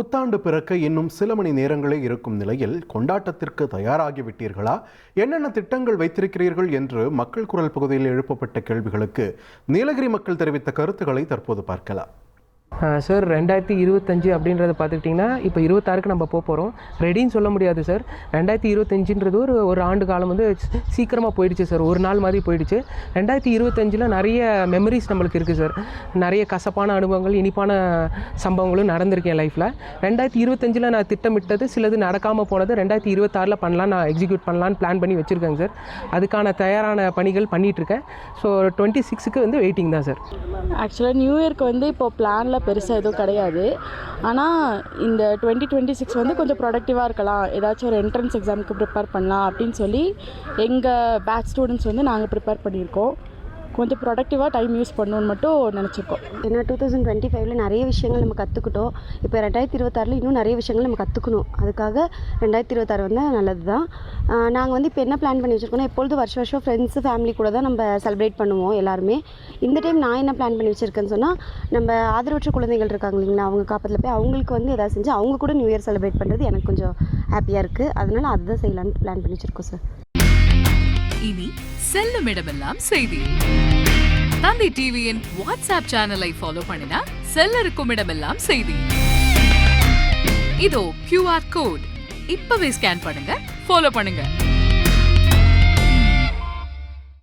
புத்தாண்டு பிறக்க இன்னும் சில மணி நேரங்களே இருக்கும் நிலையில் கொண்டாட்டத்திற்கு தயாராகிவிட்டீர்களா? என்னென்ன திட்டங்கள் வைத்திருக்கிறீர்கள் என்று மக்கள் குரல் பகுதியில் எழுப்பப்பட்ட கேள்விகளுக்கு நீலகிரி மக்கள் தெரிவித்த கருத்துக்களை தற்போது பார்க்கலாம். சார் 2025 அப்படின்றத பார்த்துக்கிட்டிங்கன்னா இப்போ 26க்கு நம்ம போகிறோம். ரெடின்னு சொல்ல முடியாது சார். 2025ன்றது ஒரு ஆண்டு காலம் வந்து சீக்கிரமாக போயிடுச்சு சார். ஒரு நாள் மாதிரி போயிடுச்சு. 2025ல் நிறைய மெமரிஸ் நம்மளுக்கு இருக்குது சார். நிறைய கசப்பான அனுபவங்கள், இனிப்பான சம்பவங்களும் நடந்திருக்கேன் லைஃப்பில். 2025ல் நான் திட்டமிட்டது சிலது நடக்காமல் போனது 2026ல் பண்ணலாம், நான் எக்ஸிக்யூட் பண்ணலான்னு பிளான் பண்ணி வச்சுருக்கேங்க சார். அதுக்கான தயாரான பணிகள் பண்ணிகிட்ருக்கேன். ஸோ 26க்கு வந்து வெயிட்டிங் தான் சார். ஆக்சுவலாக நியூ இயர்க்கு வந்து இப்போது பிளானில் பெருசாக எதுவும் கிடையாது. ஆனால் இந்த 2026 வந்து கொஞ்சம் ப்ரொடக்டிவாக இருக்கலாம், ஏதாச்சும் ஒரு என்ட்ரன்ஸ் எக்ஸாமுக்கு ப்ரிப்பேர் பண்ணலாம் அப்படின்னு சொல்லி எங்கள் பேட்ச் ஸ்டூடெண்ட்ஸ் வந்து நாங்கள் ப்ரிப்பேர் பண்ணியிருக்கோம். கொஞ்சம் ப்ரொடக்டிவாக டைம் யூஸ் பண்ணணுன்னு மட்டும் நினச்சிருக்கோம். ஏன்னா 2025ல் நிறைய விஷயங்கள் நம்ம கற்றுக்கிட்டோம். இப்போ 2026ல் இன்னும் நிறைய விஷயங்கள் நம்ம கற்றுக்கணும். அதுக்காக 2026 வந்து நல்லது தான். நாங்கள் வந்து இப்போ என்ன பிளான் பண்ணி வச்சுருக்கோன்னா, எப்பொழுதும் வருஷம் ஃப்ரெண்ட்ஸு ஃபேமிலி கூட தான் நம்ம செலிப்ரேட் பண்ணுவோம் எல்லாருமே. இந்த டைம் நான் என்ன பிளான் பண்ணி வச்சுருக்கேன்னு சொன்னால், நம்ம ஆதரவற்ற குழந்தைகள் இருக்காங்க இல்லைங்களா, அவங்க காப்பத்தில் போய் அவங்களுக்கு வந்து எதாவது செஞ்சு அவங்க கூட நியூ இயர் செலிப்ரேட் பண்ணுறது எனக்கு கொஞ்சம் ஹாப்பியாக இருக்குது. அதனால் அதுதான் செய்யலான்னு பிளான் பண்ணி வச்சுருக்கோம் சார். இனி செல்லும் இடமெல்லாம் செய்தி. தந்தி டிவியின் வாட்ஸ்அப் சேனலை ஃபாலோ பண்ணினா செல்ல இருக்கும் இடமெல்லாம் செய்தி. இதோ QR கோட் இப்பவே ஸ்கேன் பண்ணுங்க, ஃபாலோ பண்ணுங்க.